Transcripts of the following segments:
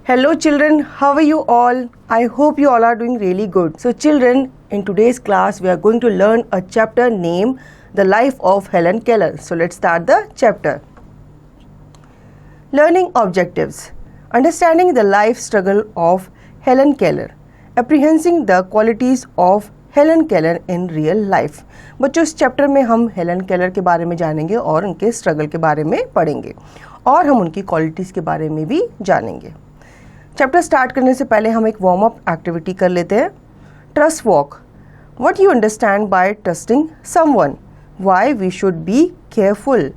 Hello children, how are you all? I hope you all are doing really good. So children, in today's class we are going to learn a chapter named The Life of Helen Keller. So let's start the chapter. Learning objectives. Understanding the life struggle of Helen Keller. Apprehending the qualities of Helen Keller in real life. बच्चों इस chapter में हम Helen Keller के बारे में जानेंगे और उनके स्ट्रगल के बारे में पढ़ेंगे और हम उनकी क्वालिटीज़ के बारे में भी जानेंगे. चैप्टर स्टार्ट करने से पहले हम एक वार्म अप एक्टिविटी कर लेते हैं. Trust walk. What you understand by trusting someone. Why we should be careful.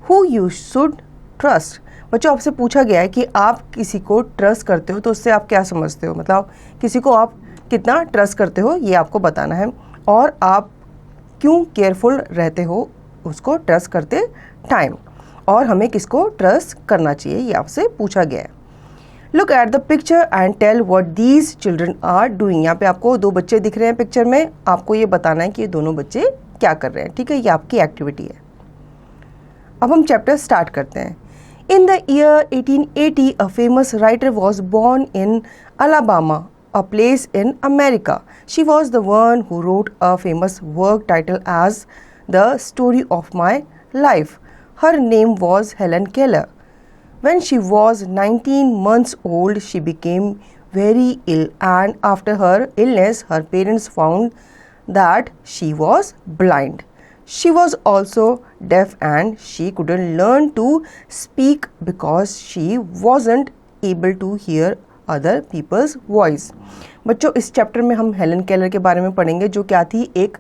Who you should trust. बच्चों आपसे पूछा गया है कि आप किसी को ट्रस्ट करते हो तो उससे आप क्या समझते हो, मतलब किसी को आप कितना ट्रस्ट करते हो ये आपको बताना है और आप क्यों केयरफुल रहते हो उसको ट्रस्ट करते टाइम और हमें किसको ट्रस्ट करना चाहिए ये आपसे पूछा गया है. Look at the picture and tell what these children are doing. यहाँ पे आपको दो बच्चे दिख रहे हैं पिक्चर में, आपको ये बताना है कि ये दोनों बच्चे क्या कर रहे हैं. ठीक है, ये आपकी एक्टिविटी है. अब हम चैप्टर स्टार्ट करते हैं. In the year 1880, a famous writer was born in Alabama, a place in America. She was the one who wrote a famous work titled as The Story of My Life. Her name was Helen Keller. When she was 19 months old, she became very ill, and after her illness, her parents found that she was blind. She was also deaf and she couldn't learn to speak because she wasn't able to hear other people's voice. बच्चों इस chapter में हम Helen Keller के बारे में पढ़ेंगे जो क्या थी, एक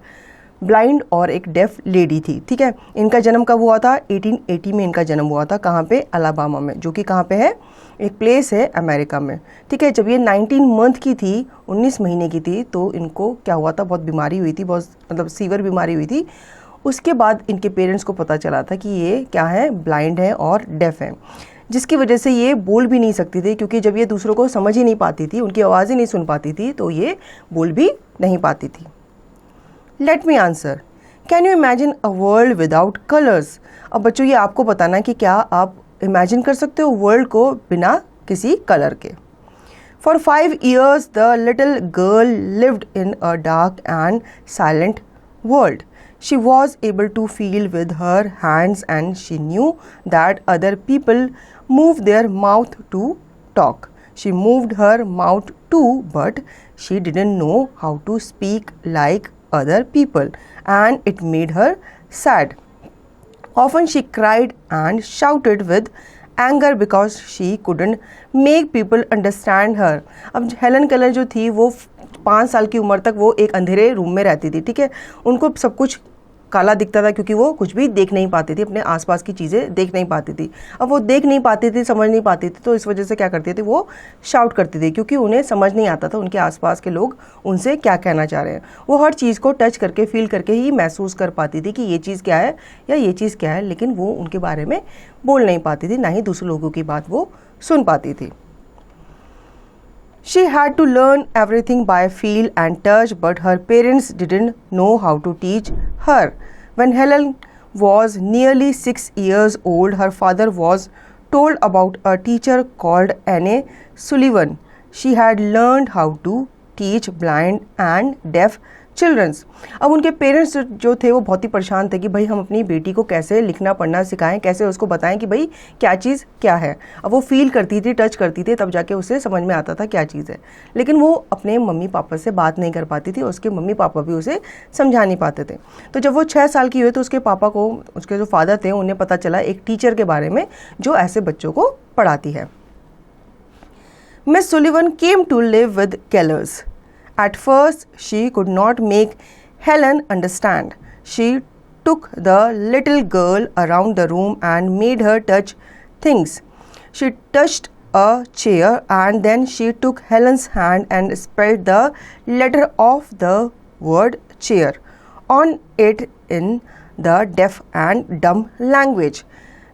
ब्लाइंड और एक डेफ लेडी थी. ठीक है, इनका जन्म कब हुआ था? 1880 में इनका जन्म हुआ था. कहाँ पे? अलाबामा में, जो कि कहाँ पे है? एक प्लेस है अमेरिका में. ठीक है, जब ये 19 मंथ की थी, 19 महीने की थी, तो इनको क्या हुआ था? बहुत बीमारी हुई थी, बहुत मतलब सीवियर बीमारी हुई थी. उसके बाद इनके पेरेंट्स को पता चला था कि ये क्या है, ब्लाइंड है और डेफ है, जिसकी वजह से ये बोल भी नहीं सकती थी, क्योंकि जब ये दूसरों को समझ ही नहीं पाती थी, उनकी आवाज़ ही नहीं सुन पाती थी, तो ये बोल भी नहीं पाती थी. Let me answer. Can you imagine a world without colours. अब बच्चों ये आपको बताना है कि क्या आप इमेजिन कर सकते हो वर्ल्ड को बिना किसी कलर के. For 5 years the little girl lived in a dark and silent world. She was able to feel with her hands and she knew that other people moved their mouth to talk. She moved her mouth too, but she didn't know how to speak like other people, and it made her sad. Often she cried and shouted with anger because she couldn't make people understand her. अब Helen Keller जो थी वो 5 साल की उम्र तक वो एक अंधेरे रूम में रहती थी. ठीक है, उनको सब कुछ काला दिखता था क्योंकि वो कुछ भी देख नहीं पाती थी, अपने आसपास की चीज़ें देख नहीं पाती थी. अब वो देख नहीं पाती थी, समझ नहीं पाती थी, तो इस वजह से क्या करती थी, वो शाउट करती थी, क्योंकि उन्हें समझ नहीं आता था उनके आसपास के लोग उनसे क्या कहना चाह रहे हैं. वो हर चीज़ को टच करके फील करके ही महसूस कर पाती थी कि ये चीज़ क्या है या ये चीज़ क्या है, लेकिन वो उनके बारे में बोल नहीं पाती थी, ना ही दूसरे लोगों की बात वो सुन पाती थी. She had to learn everything by feel and touch, but her parents didn't know how to teach her. When Helen was nearly 6 years old, her father was told about a teacher called Anne Sullivan. She had learned how to teach blind and deaf childrens. अब उनके parents जो थे वो बहुत ही परेशान थे कि भाई हम अपनी बेटी को कैसे लिखना पढ़ना सिखाएं, कैसे उसको बताएं कि भाई क्या चीज़ क्या है. अब वो फील करती थी, टच करती थी, तब जाके उसे समझ में आता था क्या चीज़ है, लेकिन वो अपने मम्मी पापा से बात नहीं कर पाती थी, उसके मम्मी पापा भी उसे समझा नहीं पाते थे. तो जब वो 6 साल की हुई तो उसके पापा को, उसके जो फादर थे, उन्हें पता चला एक टीचर के बारे में जो ऐसे बच्चों को पढ़ाती है. Miss Sullivan came to live with Kellers. At first, she could not make Helen understand. She took the little girl around the room and made her touch things. She touched a chair and then she took Helen's hand and spelled the letter of the word chair on it in the deaf and dumb language.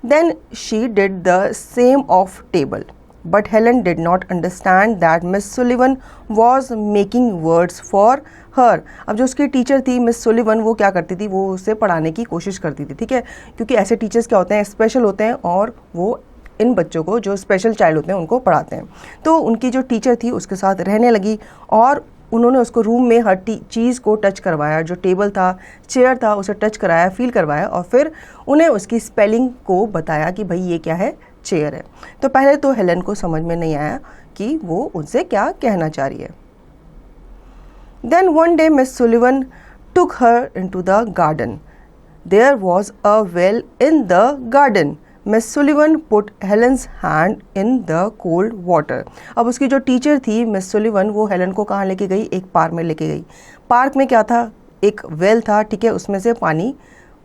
Then she did the same of table. But Helen did not understand that Miss Sullivan was making words for her. अब जो उसकी teacher थी miss Sullivan, वो क्या करती थी, वो उसे पढ़ाने की कोशिश करती थी. ठीक है, क्योंकि ऐसे टीचर्स क्या होते हैं, स्पेशल होते हैं और वो इन बच्चों को जो स्पेशल चाइल्ड होते हैं उनको पढ़ाते हैं। तो उनकी जो टीचर थी उसके साथ रहने लगी और उन्होंने उसको रूम में हर चीज़ को टच करवाया, जो टेबल था, चेयर था, उसे टच कराया, फील करवाया और फिर उन्हें उसकी स्पेलिंग को बताया कि भाई ये क्या है, चेयर है। तो पहले तो हेलन को समझ में नहीं आया कि वो उनसे क्या कहना चाह रही है। Then one day Miss Sullivan took her into the garden. There was a well in the garden. Miss Sullivan put Helen's hand in the cold water. अब उसकी जो टीचर थी मिस सुलिवन, वो हेलन को कहाँ लेके गई, एक पार्क में लेके गई। पार्क में क्या था, एक वेल था, ठीक है, उसमें से पानी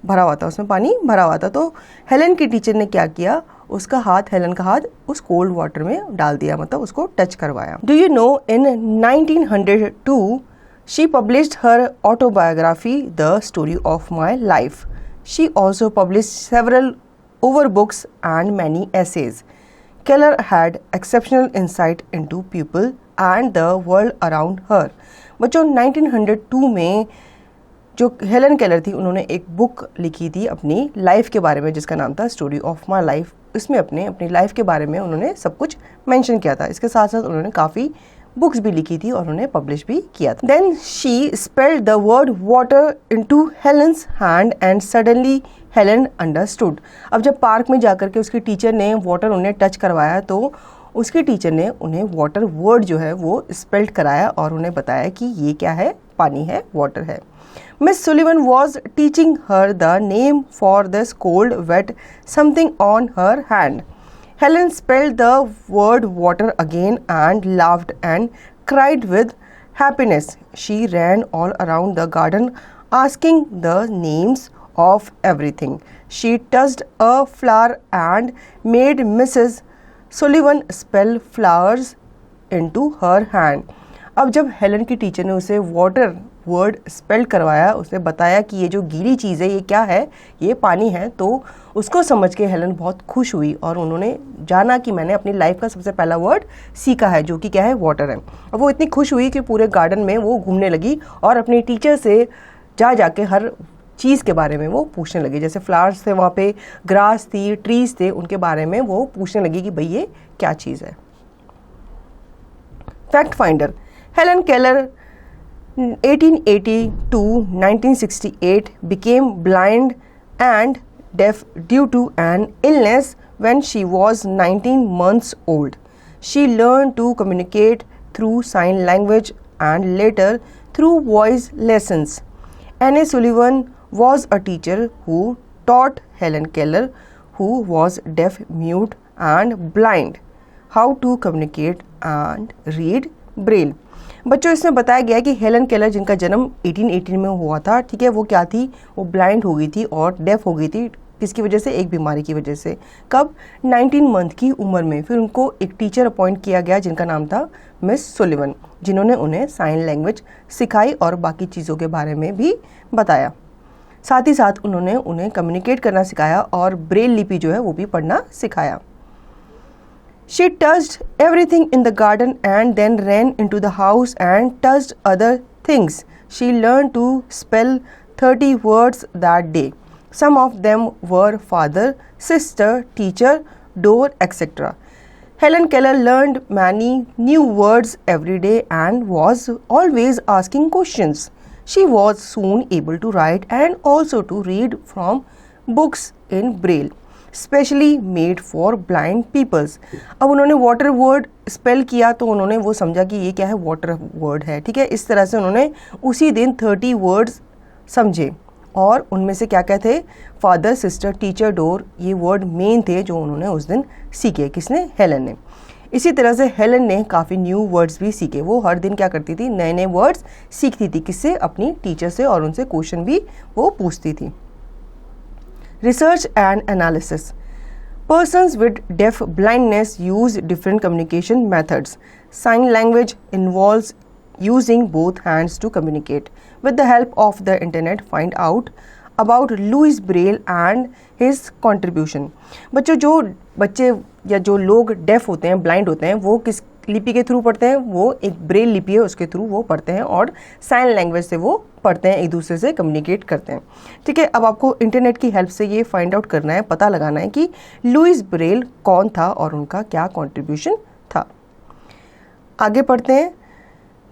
भरा हुआ था, उसमें पानी भरा हुआ था। तो हेलन की टीचर ने क्या किया, उसका हाथ, हेलन का हाथ उस कोल्ड वाटर में डाल दिया, मतलब उसको टच करवाया। Do you know in 1902 she published her autobiography, The Story of My Life. She also published several overbooks and many essays. Keller had exceptional insight into people and the world around her. बच्चों 1902 में जो Helen Keller थी उन्होंने एक book लिखी थी अपनी life के बारे में जिसका नाम था स्टोरी ऑफ माई लाइफ। इसमें अपनी लाइफ के बारे में उन्होंने सब कुछ मेंशन किया था। इसके साथ साथ उन्होंने काफ़ी बुक्स भी लिखी थी और उन्हें पब्लिश भी किया था। Then she spelled the word water into Helen's hand and suddenly Helen understood. अब जब पार्क में जाकर के उसकी टीचर ने वाटर उन्हें टच करवाया तो उसकी टीचर ने उन्हें वाटर वर्ड जो है वो स्पेल्ड कराया और उन्हें बताया कि ये क्या है, पानी है, वाटर है। Miss Sullivan was teaching her the name for this cold wet something on her hand. Helen spelled the word water again and laughed and cried with happiness. She ran all around the garden asking the names of everything. She touched a flower and made Mrs. Sullivan spell flowers into her hand. अब जब Helen की teacher ने उसे water word spell करवाया, उसने बताया कि ये जो गीली चीज़ है ये क्या है, ये पानी है, तो उसको समझ के हेलन बहुत खुश हुई और उन्होंने जाना कि मैंने अपनी लाइफ का सबसे पहला वर्ड सीखा है जो कि क्या है, वाटर है। अब वो इतनी खुश हुई कि पूरे गार्डन में वो घूमने लगी और अपनी टीचर से जाके हर चीज़ के बारे में वो पूछने लगी। जैसे फ्लावर्स थे वहाँ पे, ग्रास थी, ट्रीज थे, उनके बारे में वो पूछने लगी कि भाई ये क्या चीज़ है। Fact finder, Helen Keller 1880 to 1968 became blind and deaf due to an illness when she was 19 months old. She learned to communicate through sign language and later through voice lessons. Anne Sullivan was a teacher who taught Helen Keller, who was deaf, mute and blind, how to communicate and read Braille. बच्चों इसमें बताया गया कि Helen Keller जिनका जन्म 1818 में हुआ था, ठीक है, वो क्या थी, वो ब्लाइंड हो गई थी और डेफ हो गई थी। किसकी वजह से, एक बीमारी की वजह से। कब, 19 मंथ की उम्र में। फिर उनको एक टीचर अपॉइंट किया गया जिनका नाम था मिस सुलिवन, जिन्होंने उन्हें साइन लैंग्वेज सिखाई और बाकी चीज़ों के बारे में भी बताया। साथ ही साथ उन्होंने उन्हें कम्युनिकेट करना सिखाया और ब्रेल लिपि जो है वो भी पढ़ना सिखाया। She touched everything in the garden and then ran into the house and touched other things. She learned to spell 30 words that day. Some of them were father, sister, teacher, door, etc. Helen Keller learned many new words every day and was always asking questions. She was soon able to write and also to read from books in Braille, specially made for blind peoples. अब उन्होंने water word spell किया तो उन्होंने वो समझा कि ये क्या है, वाटर वर्ड है, ठीक है। इस तरह से उन्होंने उसी दिन 30 वर्ड्स समझे और उनमें से क्या क्या थे, फादर, सिस्टर, टीचर, डोर, ये वर्ड मेन थे जो उन्होंने उस दिन सीखे। किसने, हेलन ने। इसी तरह से हेलन ने काफ़ी न्यू वर्ड्स भी सीखे। वो हर दिन क्या करती थी, नए नए वर्ड्स सीखती थी। किससे, अपनी टीचर से, और उनसे क्वेश्चन भी वो पूछती थी। Research and analysis. Persons with deaf blindness use different communication methods. Sign language involves using both hands to communicate. With the help of the internet, find out about Louis Braille and his contribution. बच्चों, जो बच्चे या जो लोग def होते हैं, blind होते हैं, वो किस लिपि के थ्रू पढ़ते हैं, वो एक ब्रेल लिपि है उसके थ्रू वो पढ़ते हैं, और साइन लैंग्वेज से वो पढ़ते हैं, एक दूसरे से कम्युनिकेट करते हैं। ठीक है, अब आपको इंटरनेट की हेल्प से ये फाइंड आउट करना है, पता लगाना है कि लुइस ब्रेल कौन था और उनका क्या कॉन्ट्रीब्यूशन था। आगे पढ़ते हैं।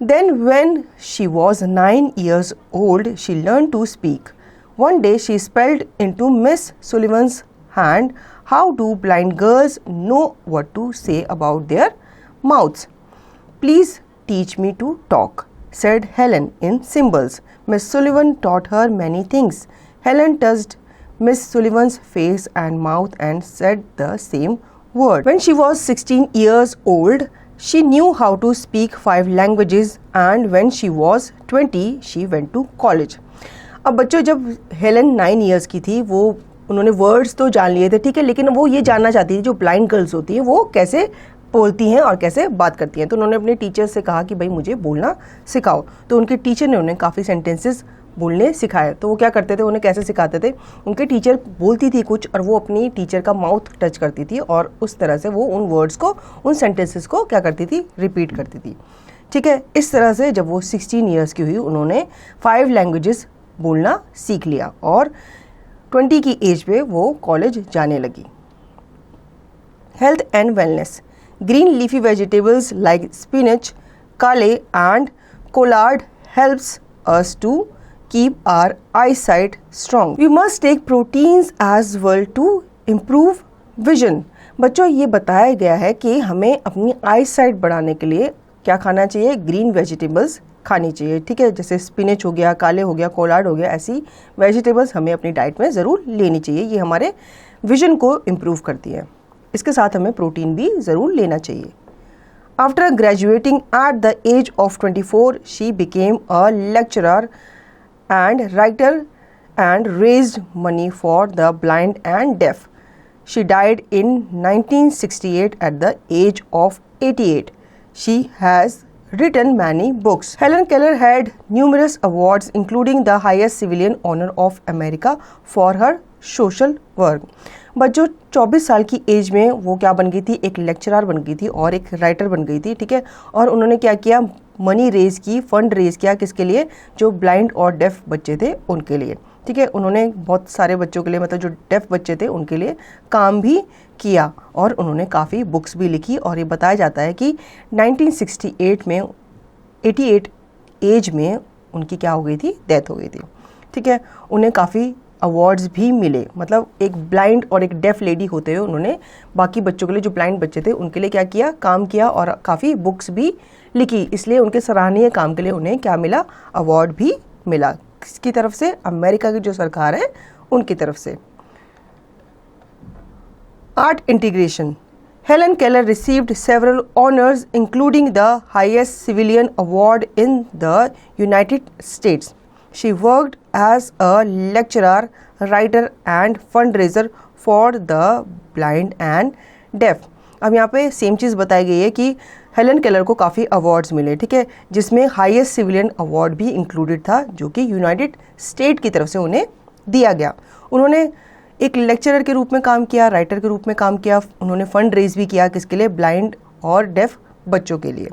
Then when she was 9 years old, she learned to speak. One day she spelled into Miss Sullivan's hand, "How do blind girls know what to say about their mouths? Please teach me to talk," said Helen in symbols. Miss Sullivan taught her many things. Helen touched Miss Sullivan's face and mouth and said the same word. When she was 16 years old, she knew how to speak 5 languages, and when she was 20, she went to college. अब बच्चों, जब Helen 9 years की थी, वो उन्होंने words तो जान लिए थे, ठीक है, लेकिन वो ये जानना चाहती थी जो ब्लाइंड गर्ल्स होती हैं वो कैसे बोलती हैं और कैसे बात करती हैं। तो उन्होंने अपने टीचर से कहा कि भाई मुझे बोलना सिखाओ। तो उनके टीचर ने उन्हें काफ़ी सेंटेंसेस बोलने सिखाए। तो वो क्या करते थे, उन्हें कैसे सिखाते थे, उनके टीचर बोलती थी कुछ और वो अपनी टीचर का माउथ टच करती थी और उस तरह से वो उन वर्ड्स को, उन सेंटेंसेस को क्या करती थी, रिपीट करती थी। ठीक है, इस तरह से जब वो 16 ईयर्स की हुई, उन्होंने 5 लैंग्वेजेस बोलना सीख लिया और 20 की एज पे वो कॉलेज जाने लगी। Health and wellness. Green leafy vegetables like spinach, kale and collard helps us to keep our eyesight strong. We must take proteins as well to improve vision. बच्चों, ये बताया गया है कि हमें अपनी आईसाइट बढ़ाने के लिए क्या खाना चाहिए, ग्रीन वेजिटेबल्स खानी चाहिए। ठीक है, जैसे स्पिनच हो गया, काले हो गया, कोलार्ड हो गया, ऐसी वेजिटेबल्स हमें अपनी डाइट में ज़रूर लेनी चाहिए। ये हमारे विजन को इम्प्रूव करती है। इसके साथ हमें प्रोटीन भी ज़रूर लेना चाहिए। After graduating at the age of 24, she became a lecturer and writer and raised money for the blind and deaf. She died in 1968 at the age of 88. She has written many books. Helen Keller had numerous awards, including the highest civilian honor of America for her social work. बच्चों, 24 साल की as में वो क्या बन गई थी, एक लेक्चरर बन गई थी और एक राइटर बन गई थी। ठीक है, और उन्होंने क्या किया, मनी रेज की, फंड रेज किया, किसके लिए, जो ब्लाइंड और डेफ बच्चे थे उनके लिए। ठीक है, उन्होंने बहुत सारे बच्चों के लिए, मतलब जो डेफ बच्चे थे उनके लिए काम भी किया और उन्होंने काफ़ी बुक्स भी लिखी। और ये बताया जाता है कि 1968 में 88 एज में उनकी क्या हो गई थी, डेथ हो गई थी। ठीक है, उन्हें काफ़ी अवार्ड्स भी मिले। मतलब एक ब्लाइंड और एक डेफ लेडी होते हुए उन्होंने बाकी बच्चों के लिए, जो ब्लाइंड बच्चे थे उनके लिए क्या किया, काम किया और काफ़ी बुक्स भी लिखी। इसलिए उनके सराहनीय काम के लिए उन्हें क्या मिला, अवार्ड भी मिला। किसकी तरफ से, अमेरिका की जो सरकार है उनकी तरफ से। Art integration. Helen Keller received several honors, including the highest civilian award in the United States. She worked as a lecturer, writer and fundraiser for the blind and deaf. अब यहाँ पे सेम चीज़ बताई गई है कि हेलन केलर को काफ़ी awards मिले। ठीक है, जिसमें हाईएस्ट सिविलियन अवार्ड भी इंक्लूडेड था, जो कि यूनाइटेड स्टेट की तरफ से उन्हें दिया गया। उन्होंने एक लेक्चरर के रूप में काम किया, राइटर के रूप में काम किया, उन्होंने फंड रेज भी किया, किसके लिए, ब्लाइंड और डेफ बच्चों के लिए।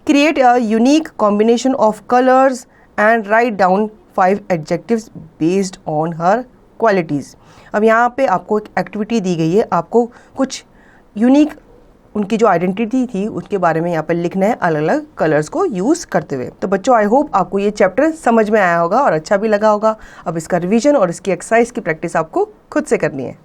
Create a unique combination of colours and write down 5 adjectives based on her qualities. अब यहाँ पे आपको एक एक्टिविटी दी गई है, आपको कुछ यूनिक उनकी जो आइडेंटिटी थी उसके बारे में यहाँ पर लिखना है, अलग अलग कलर्स को यूज़ करते हुए। तो बच्चों, आई होप आपको ये चैप्टर समझ में आया होगा और अच्छा भी लगा होगा। अब इसका रिवीजन और इसकी एक्सरसाइज की प्रैक्टिस आपको खुद से करनी है।